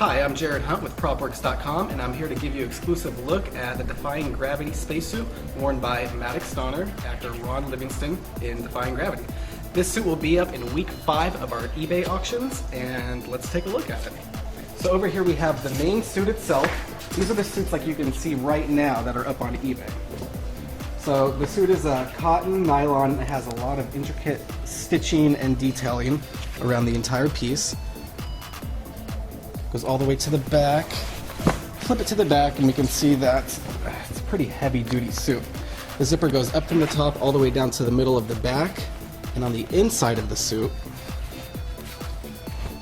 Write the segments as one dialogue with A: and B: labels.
A: Hi, I'm Jared Hunt with Propworx.com, and I'm here to give you an exclusive look at the Defying Gravity spacesuit worn by Maddux donor, actor Ron Livingston in Defying Gravity. This suit will be up in week 5 of our eBay auctions, and let's take a look at it. So over here we have the main suit itself. These are the suits like you can see right now that are up on eBay. So the suit is a cotton nylon. It has a lot of intricate stitching and detailing around the entire piece. Goes all the way to the back. Flip it to the back and we can see that it's a pretty heavy duty suit. The zipper goes up from the top all the way down to the middle of the back, and on the inside of the suit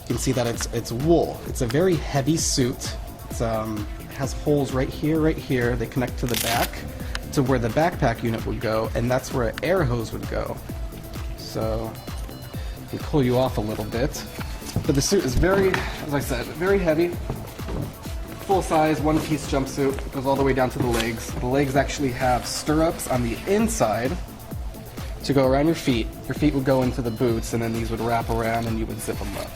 A: you can see that it's wool. It's a very heavy suit. It has holes right here. They connect to the back to where the backpack unit would go, and that's where an air hose would go. So we pull you off a little bit. But the suit is very, as I said, very heavy. Full-size, one-piece jumpsuit. It goes all the way down to the legs. The legs actually have stirrups on the inside to go around your feet. Your feet would go into the boots, and then these would wrap around and you would zip them up.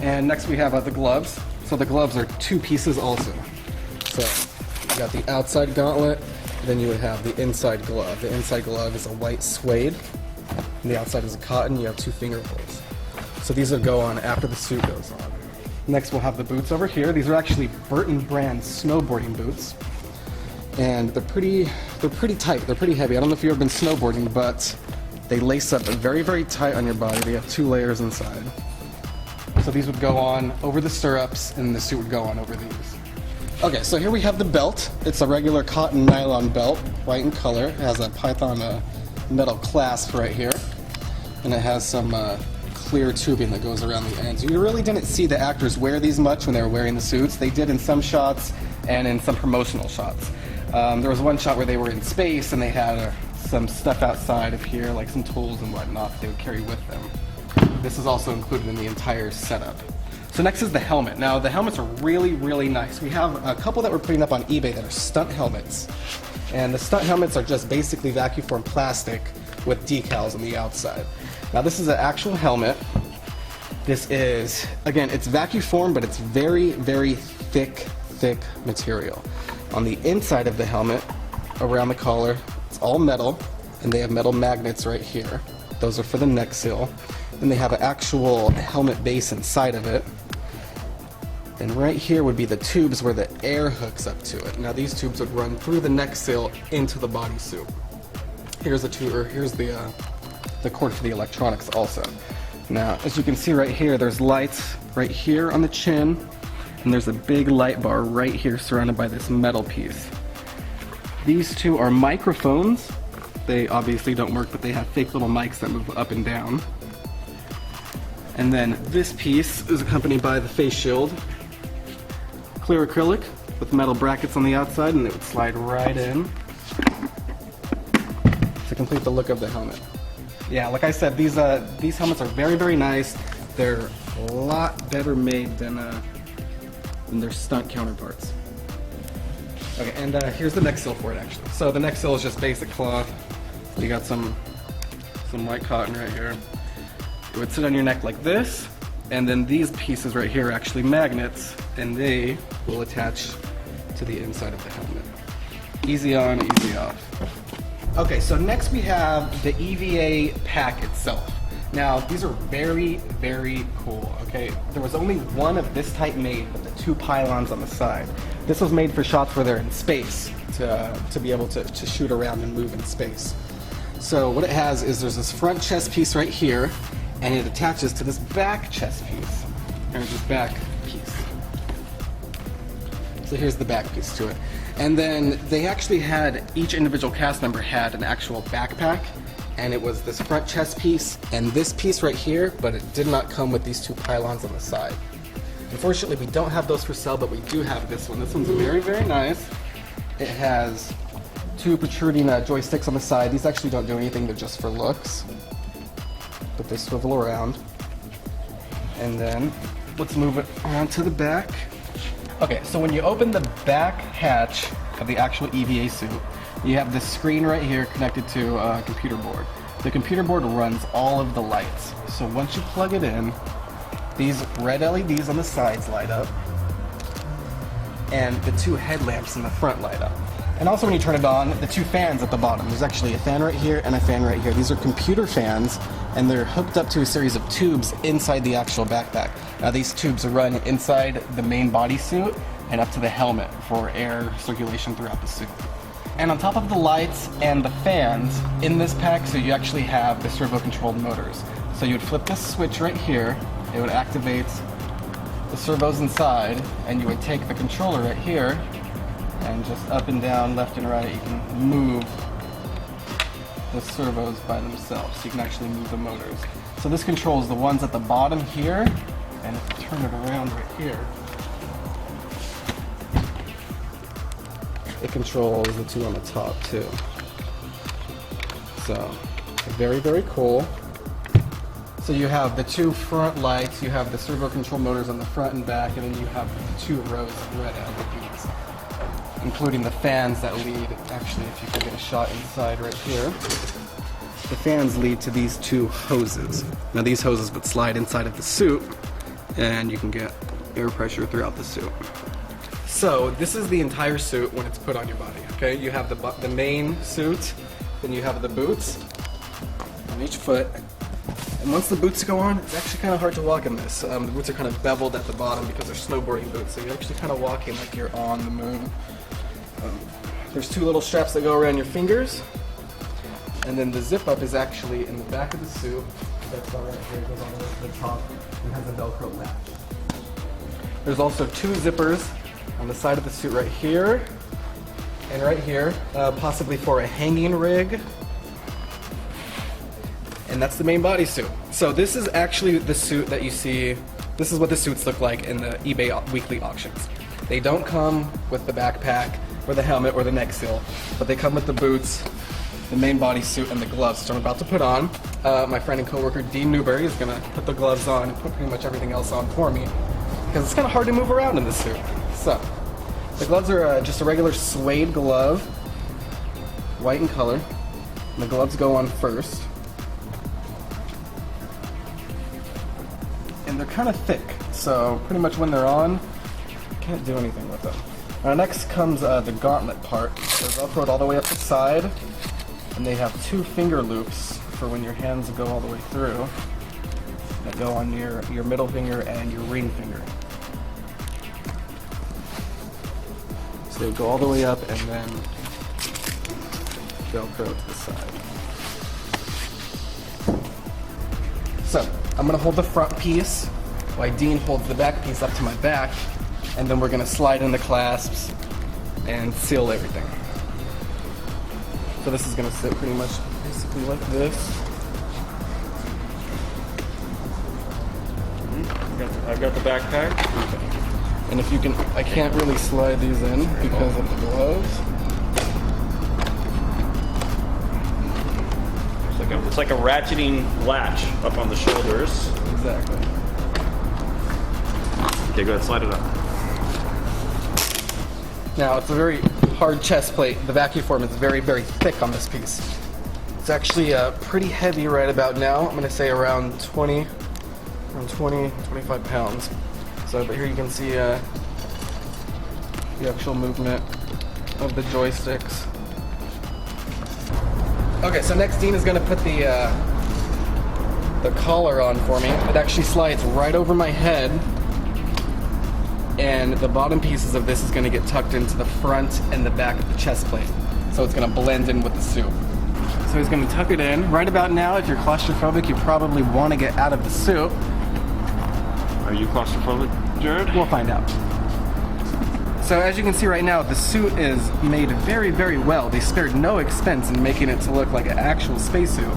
A: And next we have the gloves. So the gloves are 2 pieces also. So you got the outside gauntlet, then you would have the inside glove. The inside glove is a white suede, and the outside is a cotton. You have 2 finger holes. So these will go on after the suit goes on. Next we'll have the boots over here. These are actually Burton brand snowboarding boots. And they're pretty tight, they're pretty heavy. I don't know if you've ever been snowboarding, but they lace up very, very tight on your body. They have 2 layers inside. So these would go on over the stirrups, and the suit would go on over these. Okay, so here we have the belt. It's a regular cotton nylon belt, white in color. It has a Python metal clasp right here. And it has some clear tubing that goes around the ends. You really didn't see the actors wear these much when they were wearing the suits. They did in some shots and in some promotional shots. There was one shot where they were in space and they had some stuff outside of here, like some tools and whatnot that they would carry with them. This is also included in the entire setup. So next is the helmet. Now the helmets are really, really nice. We have a couple that we're putting up on eBay that are stunt helmets. And the stunt helmets are just basically vacuum formed plastic with decals on the outside. Now this is an actual helmet. This is, again, it's vacuum formed, but it's very, very thick material. On the inside of the helmet, around the collar, it's all metal, and they have metal magnets right here. Those are for the neck seal. Then they have an actual helmet base inside of it. And right here would be the tubes where the air hooks up to it. Now these tubes would run through the neck seal into the bodysuit. Here's the cord for the electronics also. Now, as you can see right here, there's lights right here on the chin, and there's a big light bar right here surrounded by this metal piece. These 2 are microphones. They obviously don't work, but they have fake little mics that move up and down. And then this piece is accompanied by the face shield. Clear acrylic with metal brackets on the outside, and it would slide right in to complete the look of the helmet. Yeah, like I said, these helmets are very, very nice. They're a lot better made than their stunt counterparts. Okay, and here's the neck seal for it actually. So the neck seal is just basic cloth. You got some white cotton right here. It would sit on your neck like this, and then these pieces right here are actually magnets, and they will attach to the inside of the helmet. Easy on, easy off. Okay, so next we have the EVA pack itself. Now, these are very, very cool, okay? There was only one of this type made with the 2 pylons on the side. This was made for shots where they're in space, to be able to shoot around and move in space. So what it has is there's this front chest piece right here, and it attaches to this back chest piece. There's this back piece. So here's the back piece to it. And then they actually had, each individual cast member had an actual backpack, and it was this front chest piece and this piece right here, but it did not come with these 2 pylons on the side. Unfortunately, we don't have those for sale, but we do have this one. This one's very, very nice. It has 2 protruding joysticks on the side. These actually don't do anything, they're just for looks. But they swivel around. And then, let's move it around to the back. Okay, so when you open the back hatch of the actual EVA suit, you have this screen right here connected to a computer board. The computer board runs all of the lights. So once you plug it in, these red LEDs on the sides light up. and the 2 headlamps in the front light up. And also when you turn it on, the 2 fans at the bottom. There's actually a fan right here and a fan right here. These are computer fans, and they're hooked up to a series of tubes inside the actual backpack. Now these tubes run inside the main bodysuit and up to the helmet for air circulation throughout the suit. And on top of the lights and the fans in this pack, so you actually have the servo-controlled motors. So you would flip this switch right here, it would activate the servos inside, and you would take the controller right here, and just up and down, left and right, you can move the servos by themselves. So you can actually move the motors. So this controls the ones at the bottom here, and if you turn it around right here, it controls the 2 on the top too. So, very, very cool. So you have the 2 front lights, you have the servo control motors on the front and back, and then you have 2 rows of red LEDs, including the fans that lead, actually if you can get a shot inside right here, the fans lead to these 2 hoses. Now these hoses would slide inside of the suit, and you can get air pressure throughout the suit. So this is the entire suit when it's put on your body, okay? You have the main suit, then you have the boots on each foot, and once the boots go on, it's actually kind of hard to walk in this. The boots are kind of beveled at the bottom because they're snowboarding boots, so you're actually kind of walking like you're on the moon. There's 2 little straps that go around your fingers, and then the zip up is actually in the back of the suit. That's all right here, it goes all the way to the top, and has a Velcro latch. There's also 2 zippers on the side of the suit right here and right here, possibly for a hanging rig. And that's the main bodysuit. So this is actually the suit that you see. This is what the suits look like in the eBay weekly auctions. They don't come with the backpack or the helmet or the neck seal, but they come with the boots, the main bodysuit, and the gloves, which I'm about to put on. My friend and coworker Dean Newberry is gonna put the gloves on and put pretty much everything else on for me, because it's kind of hard to move around in this suit. So, the gloves are just a regular suede glove, white in color. And the gloves go on first. And they're kind of thick, so pretty much when they're on, you can't do anything with them. Next comes the gauntlet part. So Velcroed all the way up the side, and they have 2 finger loops for when your hands go all the way through, that go on your middle finger and your ring finger. So they go all the way up and then Velcro to the side. So, I'm going to hold the front piece while Dean holds the back piece up to my back, and then we're going to slide in the clasps and seal everything. So this is going to sit pretty much basically like this.
B: I've got the backpack.
A: Okay. And if you can, I can't really slide these in because of the gloves.
B: It's like a ratcheting latch up on the shoulders.
A: Exactly.
B: Okay, go ahead, slide it up.
A: Now, it's a very hard chest plate. The vacuum form is very, very thick on this piece. It's actually pretty heavy right about now. I'm going to say around 20, 25 pounds. So, but here you can see the actual movement of the joysticks. Okay, so next Dean is going to put the collar on for me. It actually slides right over my head, and the bottom pieces of this is going to get tucked into the front and the back of the chest plate. So it's going to blend in with the suit. So he's going to tuck it in. Right about now, if you're claustrophobic, you probably want to get out of the suit.
B: Are you claustrophobic, Jared?
A: We'll find out. So as you can see right now, the suit is made very, very well. They spared no expense in making it to look like an actual spacesuit,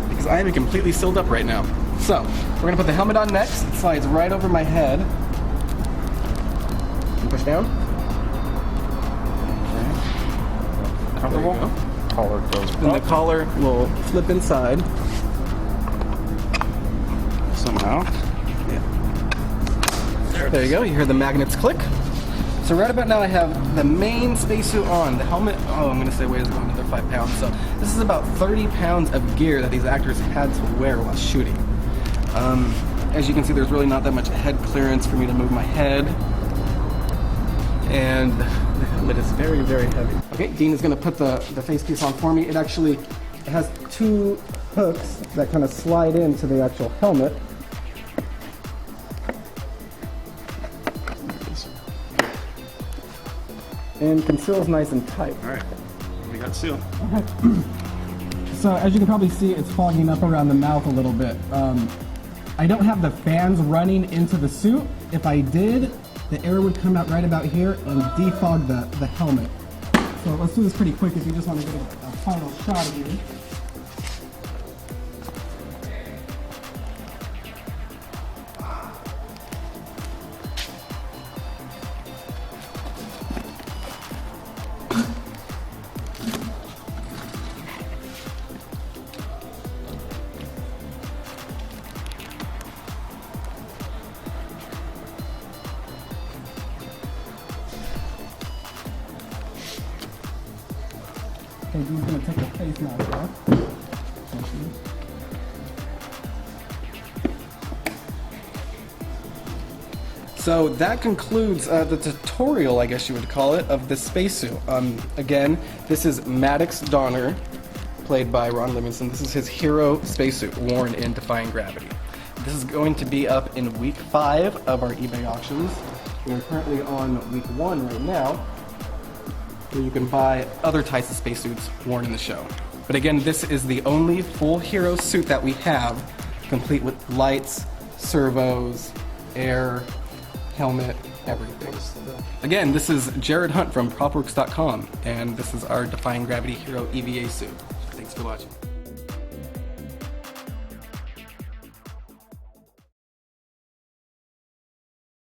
A: because I am completely sealed up right now. So, we're going to put the helmet on next. It slides right over my head. And push down. Okay.
B: Comfortable? Collar goes up.
A: And the collar will flip inside. Somehow. Yeah. There you go. You hear the magnets click. So right about now I have the main spacesuit on. The helmet, I'm going to say weighs about another 5 pounds. So this is about 30 pounds of gear that these actors had to wear while shooting. As you can see, there's really not that much head clearance for me to move my head. and the helmet is very, very heavy. Okay, Dean is going to put the face piece on for me. It actually has two hooks that kind of slide into the actual helmet. And conceals nice and tight.
B: All right, we got seal.
C: So as you can probably see, it's fogging up around the mouth a little bit. I don't have the fans running into the suit. If I did, the air would come out right about here and defog the helmet. So let's do this pretty quick if you just want to get a final shot of you. Okay, Dean's going to take the face mask off. Thank you.
A: So that concludes the tutorial, I guess you would call it, of the spacesuit. Again, this is Maddux Donner, played by Ron Livingston. This is his hero spacesuit worn in Defying Gravity. This is going to be up in week 5 of our eBay auctions. We are currently on week 1 right now, where you can buy other types of spacesuits worn in the show. But again, this is the only full hero suit that we have, complete with lights, servos, air, helmet, everything. Again, this is Jared Hunt from Propworx.com, and this is our Defying Gravity Hero EVA suit. Thanks for watching.